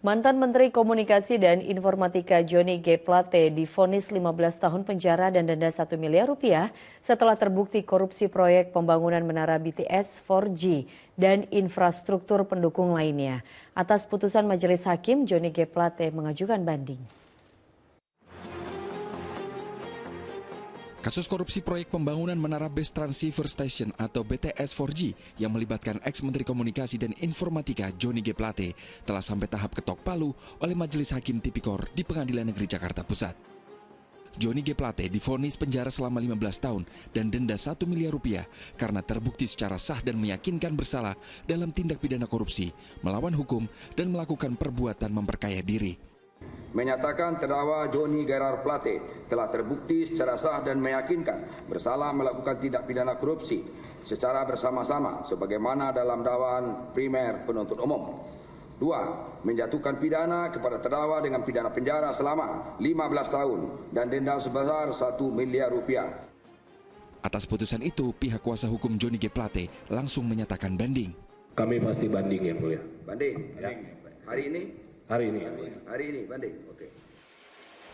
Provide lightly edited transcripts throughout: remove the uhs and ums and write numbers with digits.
Mantan Menteri Komunikasi dan Informatika Johnny G. Plate divonis 15 tahun penjara dan denda 1 miliar rupiah setelah terbukti korupsi proyek pembangunan menara BTS 4G dan infrastruktur pendukung lainnya. Atas putusan Majelis Hakim, Johnny G. Plate mengajukan banding. Kasus korupsi proyek pembangunan Menara Base Transceiver Station atau BTS 4G yang melibatkan ex-Menteri Komunikasi dan Informatika Johnny G. Plate telah sampai tahap ketok palu oleh Majelis Hakim Tipikor di Pengadilan Negeri Jakarta Pusat. Johnny G. Plate divonis penjara selama 15 tahun dan denda 1 miliar rupiah karena terbukti secara sah dan meyakinkan bersalah dalam tindak pidana korupsi, melawan hukum, dan melakukan perbuatan memperkaya diri. Menyatakan terdakwa Johnny Gerard Plate telah terbukti secara sah dan meyakinkan bersalah melakukan tindak pidana korupsi secara bersama-sama sebagaimana dalam dakwaan primer penuntut umum. 2. Menjatuhkan pidana kepada terdakwa dengan pidana penjara selama 15 tahun dan denda sebesar 1 miliar rupiah. Atas putusan itu, pihak kuasa hukum Johnny G. Plate langsung menyatakan banding. Kami pasti banding ya, Mulia. Banding. Ya. Hari ini? Hari ini. Hari ini banding. Oke.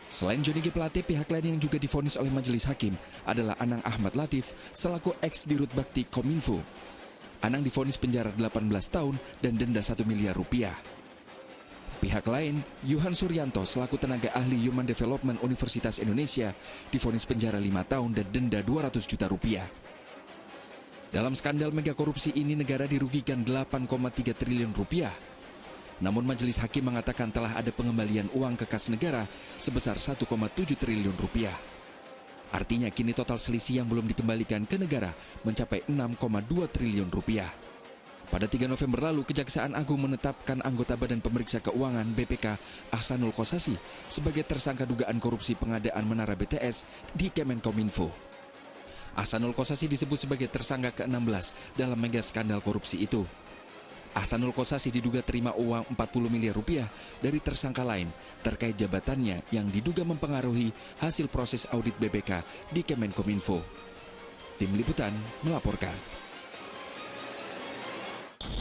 Selain Johnny G. Plate, pihak lain yang juga divonis oleh Majelis Hakim adalah Anang Ahmad Latif selaku ex-Dirut Bakti Kominfo. Anang divonis penjara 18 tahun dan denda 1 miliar rupiah. Pihak lain, Yuhan Suryanto selaku tenaga ahli Human Development Universitas Indonesia divonis penjara 5 tahun dan denda 200 juta rupiah. Dalam skandal mega korupsi ini negara dirugikan 8,3 triliun rupiah. Namun Majelis Hakim mengatakan telah ada pengembalian uang ke kas negara sebesar 1,7 triliun rupiah. Artinya kini total selisih yang belum dikembalikan ke negara mencapai 6,2 triliun rupiah. Pada 3 November lalu, Kejaksaan Agung menetapkan anggota Badan Pemeriksa Keuangan BPK Ahsanul Kossasi sebagai tersangka dugaan korupsi pengadaan menara BTS di Kemenkominfo. Ahsanul Kossasi disebut sebagai tersangka ke-16 dalam mega skandal korupsi itu. Ahsanul Kossasi diduga terima uang 40 miliar rupiah dari tersangka lain terkait jabatannya yang diduga mempengaruhi hasil proses audit BPK di Kemenkominfo. Tim Liputan melaporkan.